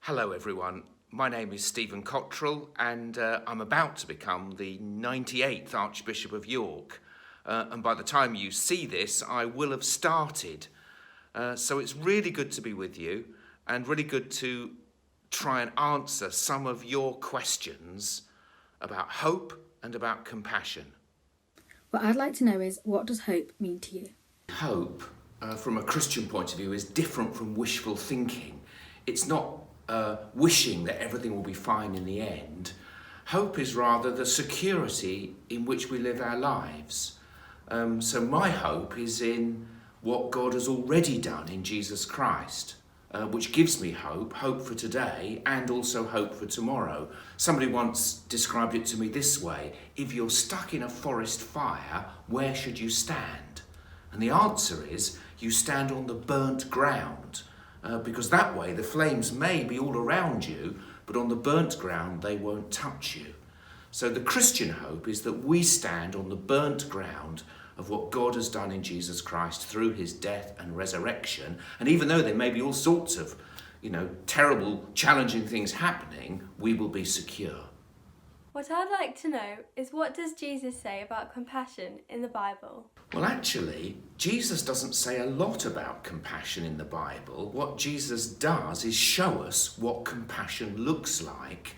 Hello everyone, my name is Stephen Cottrell and I'm about to become the 98th Archbishop of York. And by the time you see this, I will have started. So it's really good to be with you and really good to try and answer some of your questions about hope and about compassion. What I'd like to know is, what does hope mean to you? Hope, from a Christian point of view, is different from wishful thinking. It's not wishing that everything will be fine in the end. Hope is rather the security in which we live our lives. So my hope is in what God has already done in Jesus Christ, which gives me hope for today and also hope for tomorrow. Somebody once described it to me this way: if you're stuck in a forest fire, where should you stand? And the answer is, you stand on the burnt ground. Because that way the flames may be all around you, but on the burnt ground they won't touch you. So the Christian hope is that we stand on the burnt ground of what God has done in Jesus Christ through his death and resurrection. And even though there may be all sorts of, terrible, challenging things happening, we will be secure. What I'd like to know is, what does Jesus say about compassion in the Bible? Well, actually, Jesus doesn't say a lot about compassion in the Bible. What Jesus does is show us what compassion looks like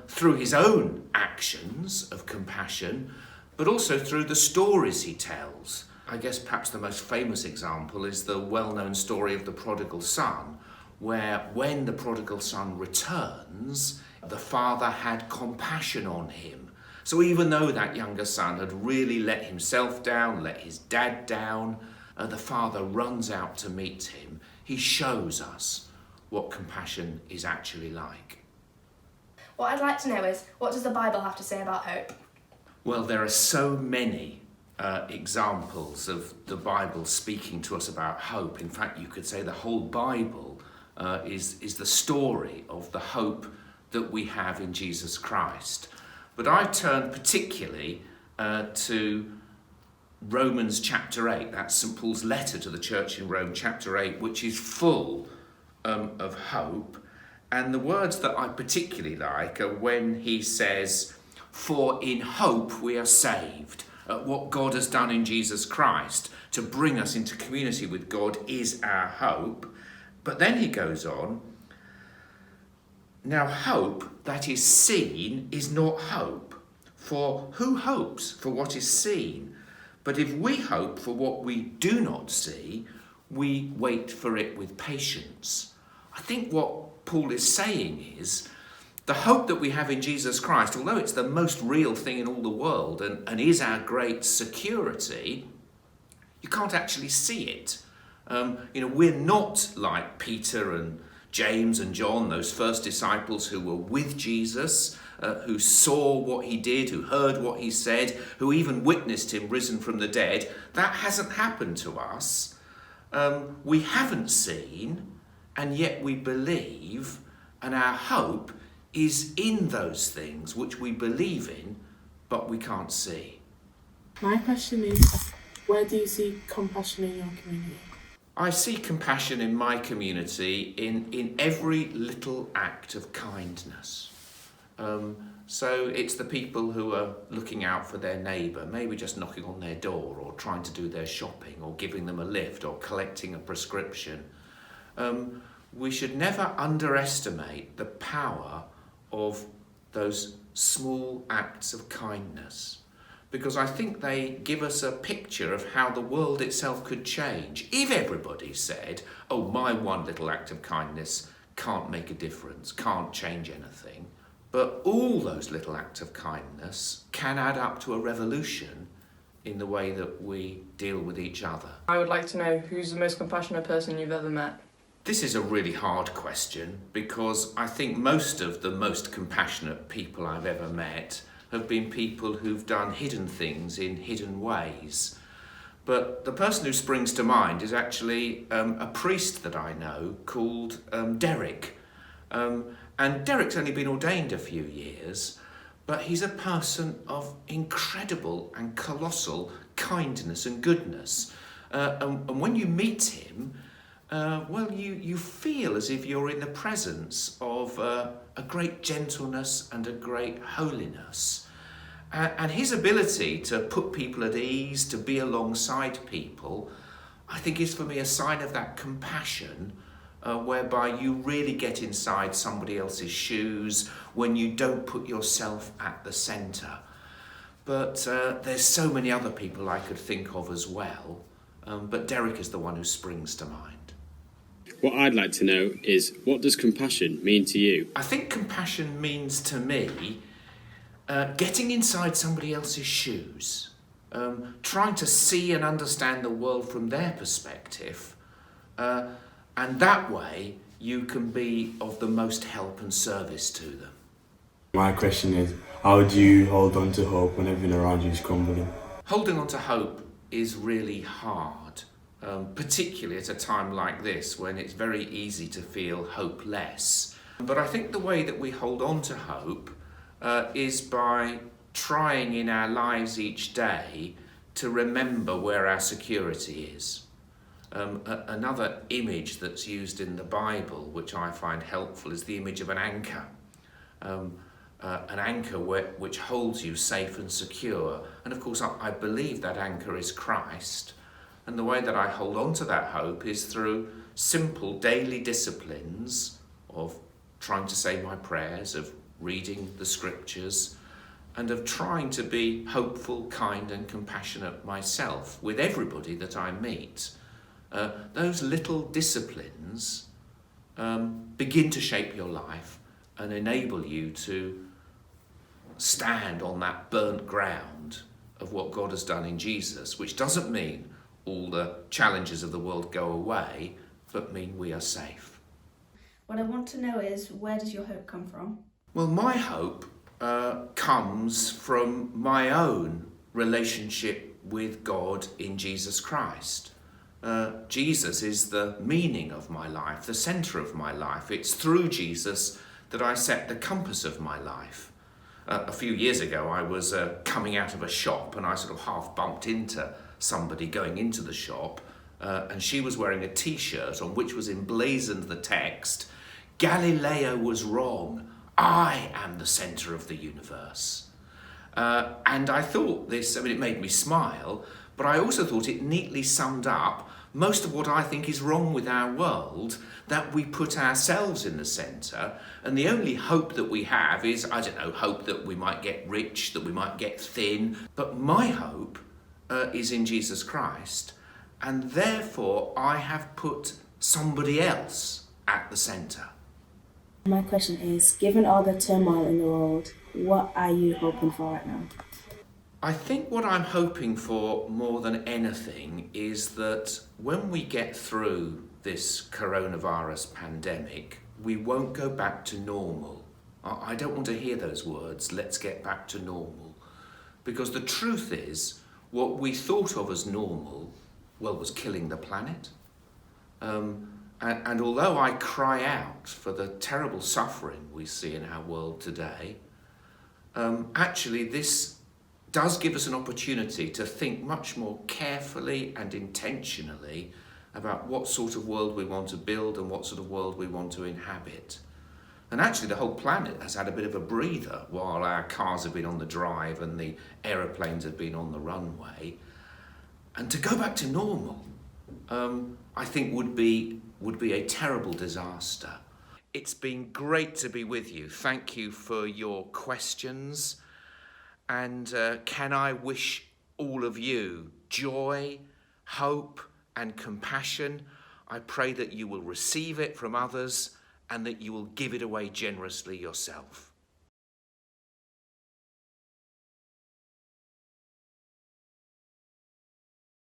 through his own actions of compassion, but also through the stories he tells. I guess perhaps the most famous example is the well-known story of the prodigal son, where when the prodigal son returns, the father had compassion on him. So even though that younger son had really let himself down, let his dad down, the father runs out to meet him. He shows us what compassion is actually like. What I'd like to know is, what does the Bible have to say about hope? Well, there are so many examples of the Bible speaking to us about hope. In fact, you could say the whole Bible is the story of the hope that we have in Jesus Christ. But I turn particularly to Romans chapter 8. That's St. Paul's letter to the church in Rome, chapter 8, which is full of hope. And the words that I particularly like are when he says, "For in hope we are saved." What God has done in Jesus Christ to bring us into community with God is our hope. But then he goes on, "Now hope that is seen is not hope. For who hopes for what is seen? But if we hope for what we do not see, we wait for it with patience." I think what Paul is saying is, the hope that we have in Jesus Christ, although it's the most real thing in all the world and is our great security, you can't actually see it. We're not like Peter and James and John, those first disciples who were with Jesus, who saw what he did, who heard what he said, who even witnessed him risen from the dead. That hasn't happened to us. We haven't seen, and yet we believe, and our hope is in those things which we believe in, but we can't see. My question is, where do you see compassion in your community? I see compassion in my community in every little act of kindness. So it's the people who are looking out for their neighbour, maybe just knocking on their door or trying to do their shopping or giving them a lift or collecting a prescription. We should never underestimate the power of those small acts of kindness, because I think they give us a picture of how the world itself could change if everybody said, "Oh, my one little act of kindness can't make a difference, can't change anything." But all those little acts of kindness can add up to a revolution in the way that we deal with each other. I would like to know, who's the most compassionate person you've ever met? This is a really hard question, because I think most of the most compassionate people I've ever met have been people who've done hidden things in hidden ways. But the person who springs to mind is actually a priest that I know called Derek. And Derek's only been ordained a few years, but he's a person of incredible and colossal kindness and goodness. And when you meet him, well, you feel as if you're in the presence of a great gentleness and a great holiness. And his ability to put people at ease, to be alongside people, I think is for me a sign of that compassion, whereby you really get inside somebody else's shoes when you don't put yourself at the centre. But there's so many other people I could think of as well, but Derek is the one who springs to mind. What I'd like to know is, what does compassion mean to you? I think compassion means to me getting inside somebody else's shoes, trying to see and understand the world from their perspective, and that way you can be of the most help and service to them. My question is, how do you hold on to hope when everything around you is crumbling? Holding on to hope is really hard, particularly at a time like this when it's very easy to feel hopeless. But I think the way that we hold on to hope is by trying in our lives each day to remember where our security is. Another image that's used in the Bible, which I find helpful, is the image of an anchor. An anchor which holds you safe and secure. And of course, I believe that anchor is Christ. And the way that I hold on to that hope is through simple daily disciplines of trying to say my prayers, of reading the scriptures, and of trying to be hopeful, kind and compassionate myself with everybody that I meet. Those little disciplines begin to shape your life and enable you to stand on that burnt ground of what God has done in Jesus, which doesn't mean all the challenges of the world go away, but mean we are safe. What I want to know is, where does your hope come from? Well, my hope comes from my own relationship with God in Jesus Christ. Jesus is the meaning of my life, the centre of my life. It's through Jesus that I set the compass of my life. A few years ago, I was coming out of a shop and I sort of half bumped into somebody going into the shop, and she was wearing a t-shirt on which was emblazoned the text, "Galileo was wrong, I am the centre of the universe." And I thought this, it made me smile, but I also thought it neatly summed up most of what I think is wrong with our world, that we put ourselves in the centre, and the only hope that we have is, hope that we might get rich, that we might get thin. But my hope is in Jesus Christ, and therefore I have put somebody else at the centre. My question is, given all the turmoil in the world, what are you hoping for right now? I think what I'm hoping for more than anything is that when we get through this coronavirus pandemic, we won't go back to normal. I don't want to hear those words, let's get back to normal. Because the truth is, what we thought of as normal, was killing the planet. And although I cry out for the terrible suffering we see in our world today, actually this does give us an opportunity to think much more carefully and intentionally about what sort of world we want to build and what sort of world we want to inhabit. And actually the whole planet has had a bit of a breather while our cars have been on the drive and the aeroplanes have been on the runway. And to go back to normal, I think would be a terrible disaster. It's been great to be with you. Thank you for your questions. And can I wish all of you joy, hope, and compassion? I pray that you will receive it from others and that you will give it away generously yourself.